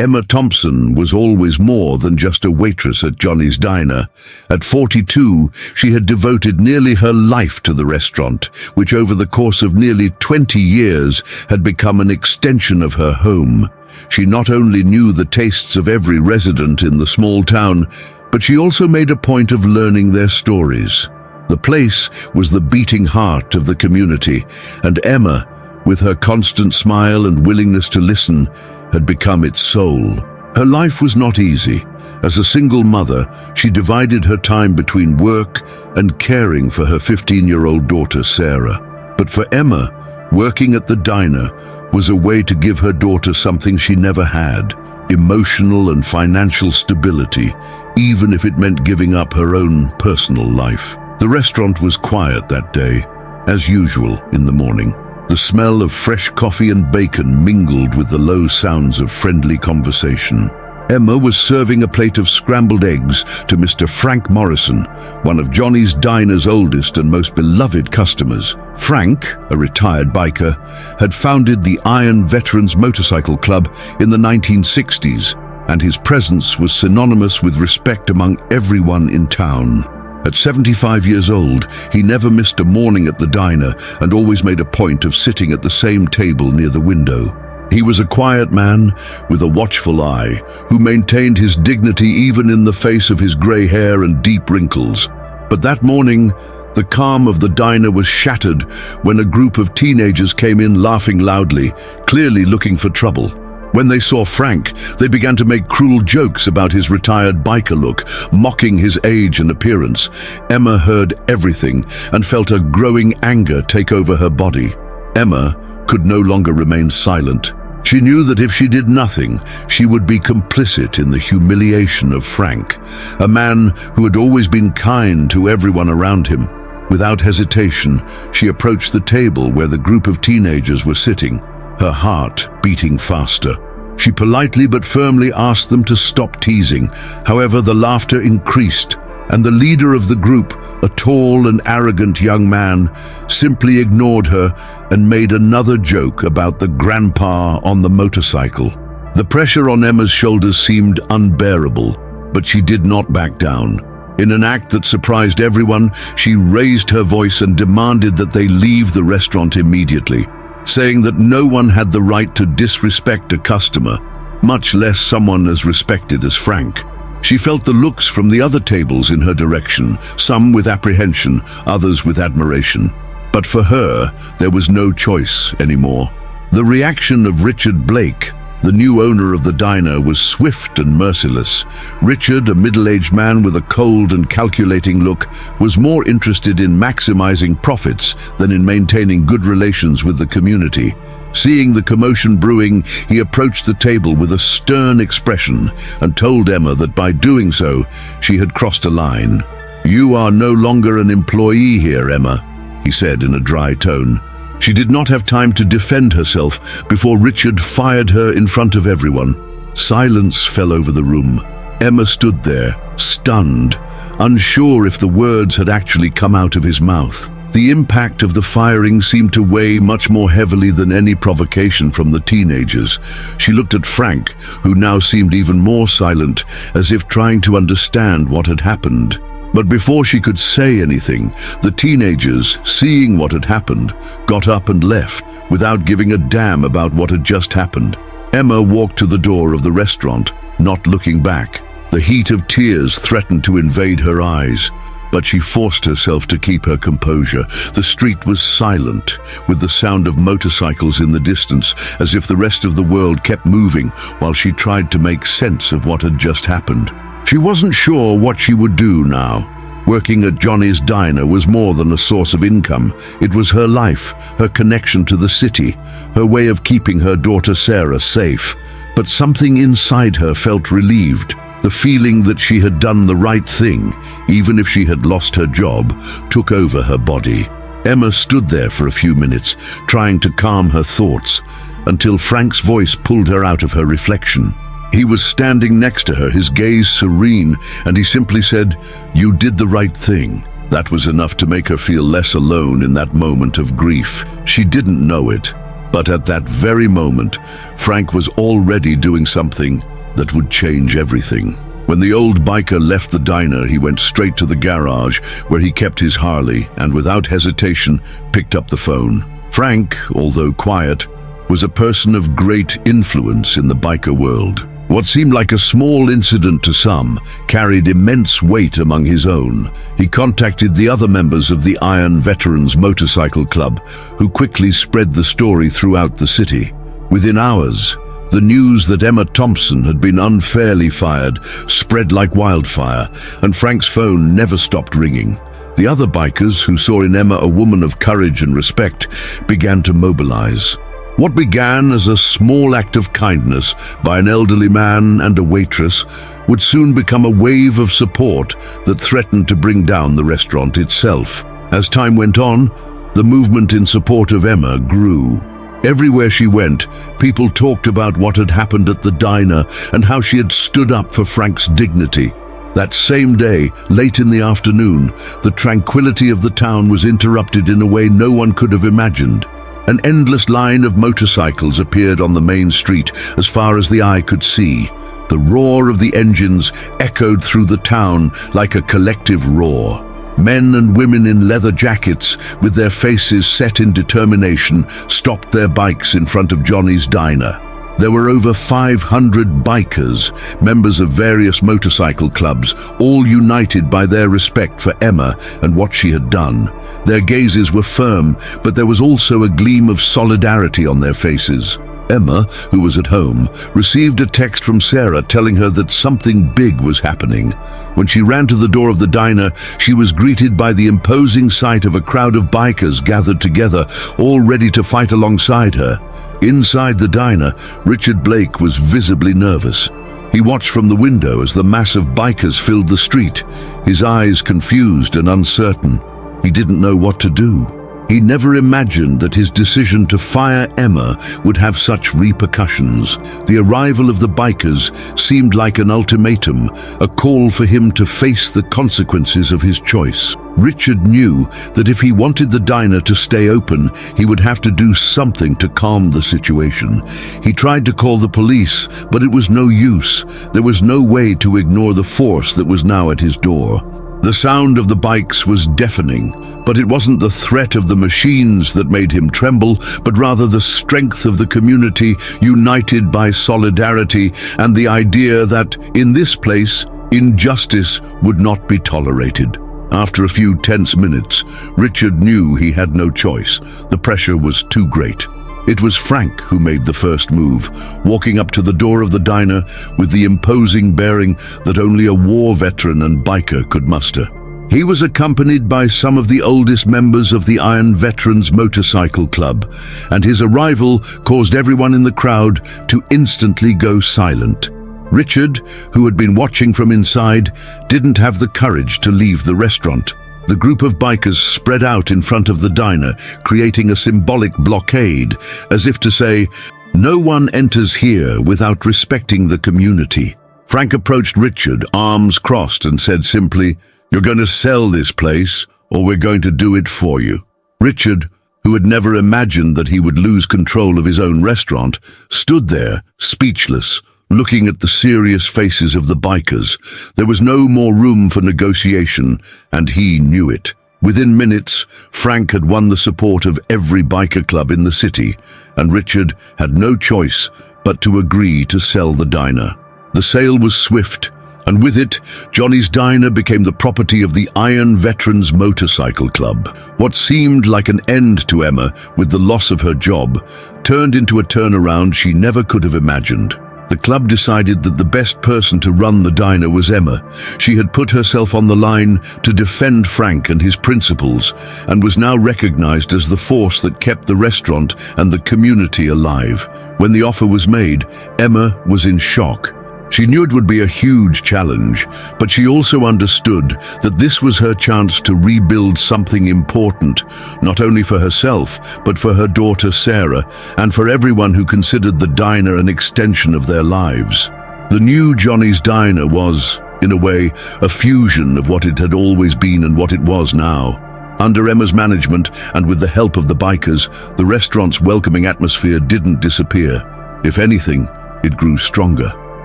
Emma Thompson was always more than just a waitress at Johnny's Diner. At 42, she had devoted nearly her life to the restaurant, which over the course of nearly 20 years had become an extension of her home. She not only knew the tastes of every resident in the small town, but she also made a point of learning their stories. The place was the beating heart of the community, and Emma, with her constant smile and willingness to listen, had become its soul. Her life was not easy. As a single mother, she divided her time between work and caring for her 15-year-old daughter, Sarah. But for Emma, working at the diner was a way to give her daughter something she never had: emotional and financial stability, even if it meant giving up her own personal life. The restaurant was quiet that day, as usual in the morning. The smell of fresh coffee and bacon mingled with the low sounds of friendly conversation. Emma was serving a plate of scrambled eggs to Mr. Frank Morrison, one of Johnny's Diner's oldest and most beloved customers. Frank, a retired biker, had founded the Iron Veterans Motorcycle Club in the 1960s, and his presence was synonymous with respect among everyone in town. At 75 years old, he never missed a morning at the diner and always made a point of sitting at the same table near the window. He was a quiet man with a watchful eye who maintained his dignity even in the face of his grey hair and deep wrinkles. But that morning, the calm of the diner was shattered when a group of teenagers came in laughing loudly, clearly looking for trouble. When they saw Frank, they began to make cruel jokes about his retired biker look, mocking his age and appearance. Emma heard everything and felt a growing anger take over her body. Emma could no longer remain silent. She knew that if she did nothing, she would be complicit in the humiliation of Frank, a man who had always been kind to everyone around him. Without hesitation, she approached the table where the group of teenagers were sitting, her heart beating faster. She politely but firmly asked them to stop teasing. However, the laughter increased, and the leader of the group, a tall and arrogant young man, simply ignored her and made another joke about the grandpa on the motorcycle. The pressure on Emma's shoulders seemed unbearable, but she did not back down. In an act that surprised everyone, she raised her voice and demanded that they leave the restaurant immediately, saying that no one had the right to disrespect a customer, much less someone as respected as Frank. She felt the looks from the other tables in her direction, some with apprehension, others with admiration. But for her, there was no choice anymore. The reaction of Richard Blake, the new owner of the diner, was swift and merciless. Richard, a middle-aged man with a cold and calculating look, was more interested in maximizing profits than in maintaining good relations with the community. Seeing the commotion brewing, he approached the table with a stern expression and told Emma that by doing so, she had crossed a line. "You are no longer an employee here, Emma," he said in a dry tone. She did not have time to defend herself before Richard fired her in front of everyone. Silence fell over the room. Emma stood there, stunned, unsure if the words had actually come out of his mouth. The impact of the firing seemed to weigh much more heavily than any provocation from the teenagers. She looked at Frank, who now seemed even more silent, as if trying to understand what had happened. But before she could say anything, the teenagers, seeing what had happened, got up and left, without giving a damn about what had just happened. Emma walked to the door of the restaurant, not looking back. The heat of tears threatened to invade her eyes, but she forced herself to keep her composure. The street was silent, with the sound of motorcycles in the distance, as if the rest of the world kept moving while she tried to make sense of what had just happened. She wasn't sure what she would do now. Working at Johnny's Diner was more than a source of income. It was her life, her connection to the city, her way of keeping her daughter Sarah safe. But something inside her felt relieved. The feeling that she had done the right thing, even if she had lost her job, took over her body. Emma stood there for a few minutes, trying to calm her thoughts, until Frank's voice pulled her out of her reflection. He was standing next to her, his gaze serene, and he simply said, "You did the right thing." That was enough to make her feel less alone in that moment of grief. She didn't know it, But at that very moment, Frank was already doing something that would change everything. When the old biker left the diner, he went straight to the garage where he kept his Harley and without hesitation picked up the phone. Frank, although quiet, was a person of great influence in the biker world. What seemed like a small incident to some carried immense weight among his own. He contacted the other members of the Iron Veterans Motorcycle Club, who quickly spread the story throughout the city. Within hours, the news that Emma Thompson had been unfairly fired spread like wildfire, and Frank's phone never stopped ringing. The other bikers, who saw in Emma a woman of courage and respect, began to mobilize. What began as a small act of kindness by an elderly man and a waitress would soon become a wave of support that threatened to bring down the restaurant itself. As time went on, the movement in support of Emma grew. Everywhere she went, people talked about what had happened at the diner and how she had stood up for Frank's dignity. That same day, late in the afternoon, the tranquility of the town was interrupted in a way no one could have imagined. An endless line of motorcycles appeared on the main street as far as the eye could see. The roar of the engines echoed through the town like a collective roar. Men and women in leather jackets, with their faces set in determination, stopped their bikes in front of Johnny's diner. There were over 500 bikers, members of various motorcycle clubs, all united by their respect for Emma and what she had done. Their gazes were firm, but there was also a gleam of solidarity on their faces. Emma, who was at home, received a text from Sarah telling her that something big was happening. When she ran to the door of the diner, she was greeted by the imposing sight of a crowd of bikers gathered together, all ready to fight alongside her. Inside the diner, Richard Blake was visibly nervous. He watched from the window as the mass of bikers filled the street, his eyes confused and uncertain. He didn't know what to do. He never imagined that his decision to fire Emma would have such repercussions. The arrival of the bikers seemed like an ultimatum, a call for him to face the consequences of his choice. Richard knew that if he wanted the diner to stay open, he would have to do something to calm the situation. He tried to call the police, but it was no use. There was no way to ignore the force that was now at his door. The sound of the bikes was deafening, but it wasn't the threat of the machines that made him tremble, but rather the strength of the community united by solidarity and the idea that, in this place, injustice would not be tolerated. After a few tense minutes, Richard knew he had no choice. The pressure was too great. It was Frank who made the first move, walking up to the door of the diner with the imposing bearing that only a war veteran and biker could muster. He was accompanied by some of the oldest members of the Iron Veterans Motorcycle Club, and his arrival caused everyone in the crowd to instantly go silent. Richard, who had been watching from inside, didn't have the courage to leave the restaurant. The group of bikers spread out in front of the diner, creating a symbolic blockade, as if to say, "No one enters here without respecting the community." Frank approached Richard, arms crossed, and said simply, "You're going to sell this place, or we're going to do it for you." Richard, who had never imagined that he would lose control of his own restaurant, stood there, speechless, looking at the serious faces of the bikers. There was no more room for negotiation, and he knew it. Within minutes, Frank had won the support of every biker club in the city, and Richard had no choice but to agree to sell the diner. The sale was swift, and with it, Johnny's Diner became the property of the Iron Veterans Motorcycle Club. What seemed like an end to Emma with the loss of her job turned into a turnaround she never could have imagined. The club decided that the best person to run the diner was Emma. She had put herself on the line to defend Frank and his principles, and was now recognized as the force that kept the restaurant and the community alive. When the offer was made, Emma was in shock. She knew it would be a huge challenge, but she also understood that this was her chance to rebuild something important, not only for herself, but for her daughter Sarah, and for everyone who considered the diner an extension of their lives. The new Johnny's Diner was, in a way, a fusion of what it had always been and what it was now. Under Emma's management and with the help of the bikers, the restaurant's welcoming atmosphere didn't disappear. If anything, it grew stronger.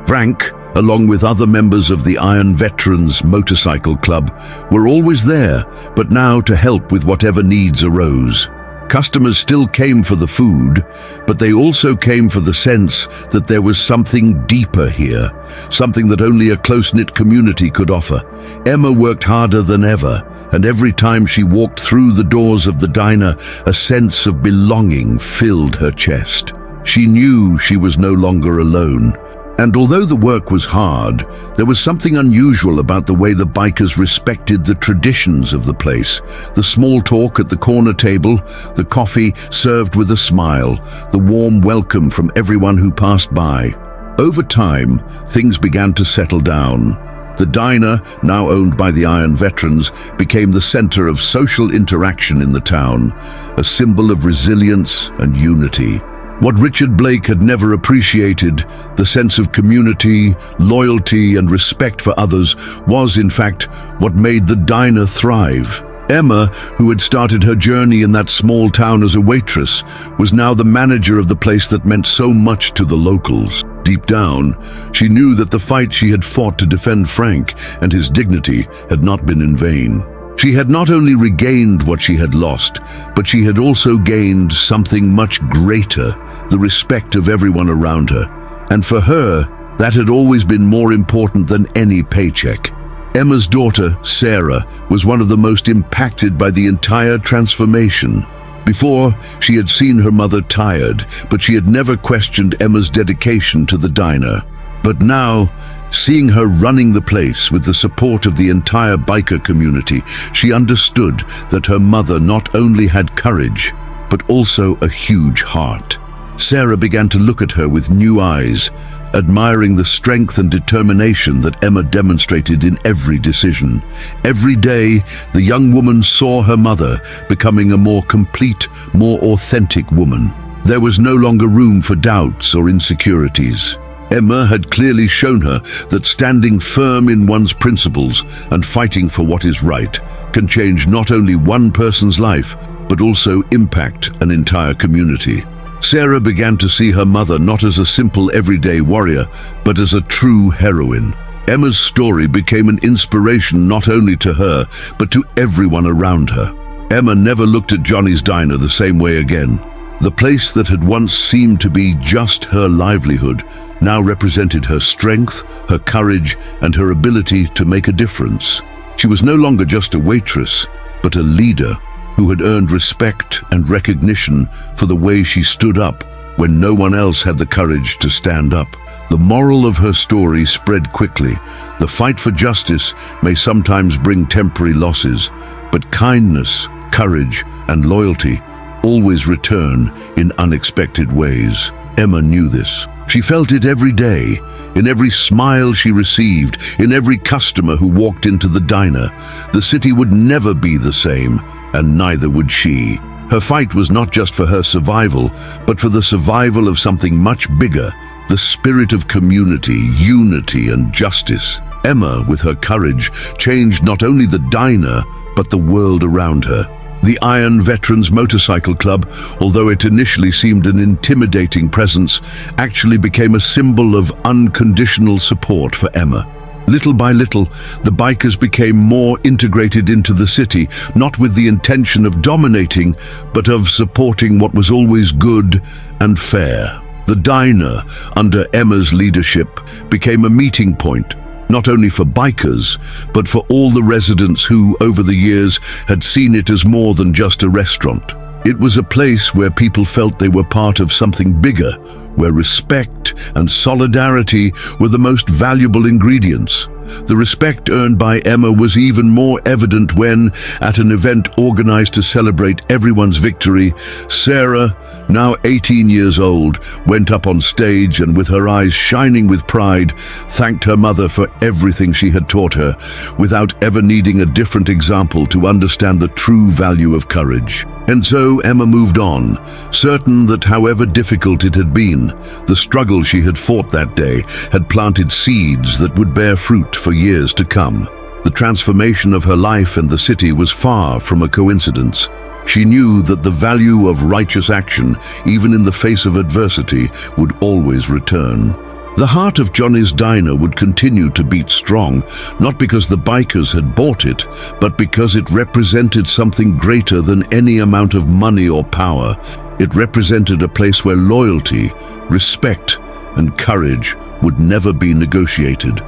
Frank, along with other members of the Iron Veterans Motorcycle Club, were always there, but now to help with whatever needs arose. Customers still came for the food, but they also came for the sense that there was something deeper here, something that only a close-knit community could offer. Emma worked harder than ever, and every time she walked through the doors of the diner, a sense of belonging filled her chest. She knew she was no longer alone. And although the work was hard, there was something unusual about the way the bikers respected the traditions of the place. The small talk at the corner table, the coffee served with a smile, the warm welcome from everyone who passed by. Over time, things began to settle down. The diner, now owned by the Iron Veterans, became the center of social interaction in the town, a symbol of resilience and unity. What Richard Blake had never appreciated, the sense of community, loyalty, and respect for others, was in fact what made the diner thrive. Emma, who had started her journey in that small town as a waitress, was now the manager of the place that meant so much to the locals. Deep down, she knew that the fight she had fought to defend Frank and his dignity had not been in vain. She had not only regained what she had lost, but she had also gained something much greater, the respect of everyone around her. And for her, that had always been more important than any paycheck. Emma's daughter, Sarah, was one of the most impacted by the entire transformation. Before, she had seen her mother tired, but she had never questioned Emma's dedication to the diner. But now, seeing her running the place with the support of the entire biker community, she understood that her mother not only had courage, but also a huge heart. Sarah began to look at her with new eyes, admiring the strength and determination that Emma demonstrated in every decision. Every day, the young woman saw her mother becoming a more complete, more authentic woman. There was no longer room for doubts or insecurities. Emma had clearly shown her that standing firm in one's principles and fighting for what is right can change not only one person's life, but also impact an entire community. Sarah began to see her mother not as a simple everyday warrior, but as a true heroine. Emma's story became an inspiration not only to her, but to everyone around her. Emma never looked at Johnny's Diner the same way again. The place that had once seemed to be just her livelihood now represented her strength, her courage, and her ability to make a difference. She was no longer just a waitress, but a leader who had earned respect and recognition for the way she stood up when no one else had the courage to stand up. The moral of her story spread quickly. The fight for justice may sometimes bring temporary losses, but kindness, courage, and loyalty always return in unexpected ways. Emma knew this. She felt it every day, in every smile she received, in every customer who walked into the diner. The city would never be the same, and neither would she. Her fight was not just for her survival, but for the survival of something much bigger, the spirit of community, unity, and justice. Emma, with her courage, changed not only the diner, but the world around her. The Iron Veterans Motorcycle Club, although it initially seemed an intimidating presence, actually became a symbol of unconditional support for Emma. Little by little, the bikers became more integrated into the city, not with the intention of dominating, but of supporting what was always good and fair. The diner, under Emma's leadership, became a meeting point, not only for bikers, but for all the residents who, over the years, had seen it as more than just a restaurant. It was a place where people felt they were part of something bigger, where respect and solidarity were the most valuable ingredients. The respect earned by Emma was even more evident when, at an event organized to celebrate everyone's victory, Sarah, now 18 years old, went up on stage and, with her eyes shining with pride, thanked her mother for everything she had taught her, without ever needing a different example to understand the true value of courage. And so Emma moved on, certain that however difficult it had been, the struggle she had fought that day had planted seeds that would bear fruit for years to come. The transformation of her life and the city was far from a coincidence. She knew that the value of righteous action, even in the face of adversity, would always return. The heart of Johnny's Diner would continue to beat strong, not because the bikers had bought it, but because it represented something greater than any amount of money or power. It represented a place where loyalty, respect, and courage would never be negotiated.